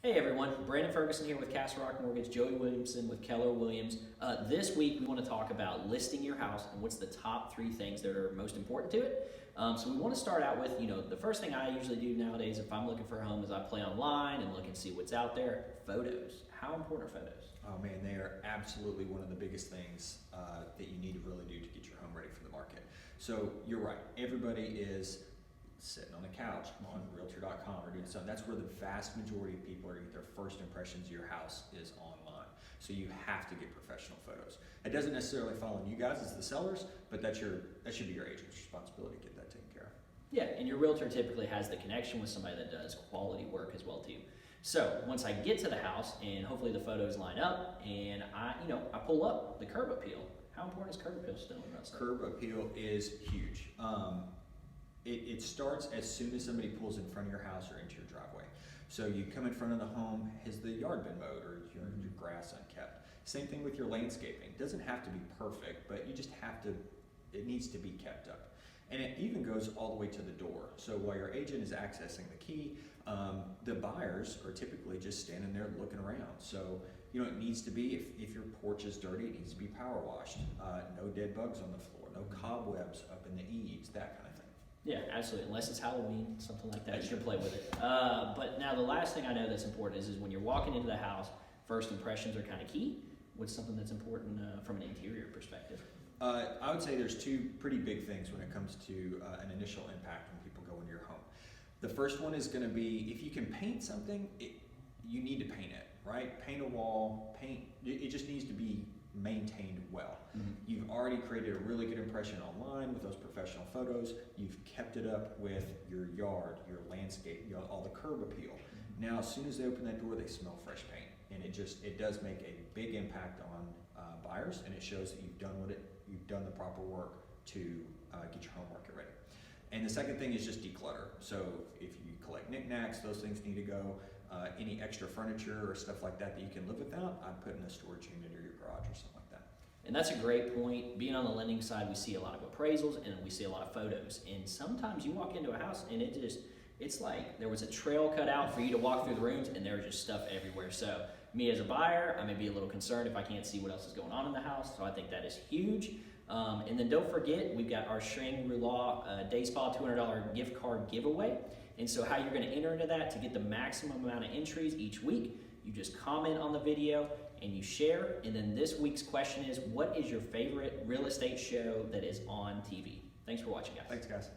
Hey everyone, Brandon Ferguson here with Castle Rock Mortgage, Joey Williamson with Keller Williams. This week we want to talk about listing your house and what's the top 3 things that are most important to it. So we want to start out with, the first thing I usually do nowadays if I'm looking for a home is I play online and look and see what's out there. Photos. How important are photos? Oh man, they are absolutely one of the biggest things that you need to really do to get your home ready for the market. So you're right, everybody is sitting on the couch on Realtor.com or doing something. That's where the vast majority of people are getting their first impressions of your house is online. So you have to get professional photos. It doesn't necessarily fall on you guys as the sellers, but that should be your agent's responsibility to get that taken care of. Yeah, and your realtor typically has the connection with somebody that does quality work as well too. So once I get to the house and hopefully the photos line up and I pull up the curb appeal. How important is curb appeal still in real estate? Curb appeal is huge. It starts as soon as somebody pulls in front of your house or into your driveway. So you come in front of the home, has the yard been mowed or your grass unkept? Same thing with your landscaping. It doesn't have to be perfect, but you just have to, it needs to be kept up. And it even goes all the way to the door. So while your agent is accessing the key, the buyers are typically just standing there looking around. So, it needs to be, if your porch is dirty, it needs to be power washed. No dead bugs on the floor, no cobwebs up in the eaves, that kind of thing. Yeah, absolutely. Unless it's Halloween, something like that, you can play with it. But now the last thing I know that's important is when you're walking into the house, first impressions are kind of key. What's something that's important from an interior perspective? I would say there's 2 pretty big things when it comes to an initial impact when people go into your home. The first one is going to be, if you can paint something, you need to paint it, right? Paint a wall, it just needs to be maintained well. Mm-hmm. You've already created a really good impression online with those professional photos. You've kept it up with your yard, your landscape, all the curb appeal. Mm-hmm. Now, as soon as they open that door, they smell fresh paint, and it does make a big impact on buyers, and it shows that you've done the proper work to get your home market ready. And the second thing is just declutter. So if you collect knickknacks, those things need to go. Any extra furniture or stuff like that you can live without, I'd put in a storage unit or your garage or something like that. And that's a great point. Being on the lending side, we see a lot of appraisals and we see a lot of photos. And sometimes you walk into a house and it's like there was a trail cut out for you to walk through the rooms and there was just stuff everywhere. So me as a buyer, I may be a little concerned if I can't see what else is going on in the house. So I think that is huge. And then don't forget, we've got our Shangri-La Day Spa $200 gift card giveaway. And so how you're going to enter into that to get the maximum amount of entries each week, you just comment on the video and you share. And then this week's question is, what is your favorite real estate show that is on TV? Thanks for watching, guys. Thanks, guys.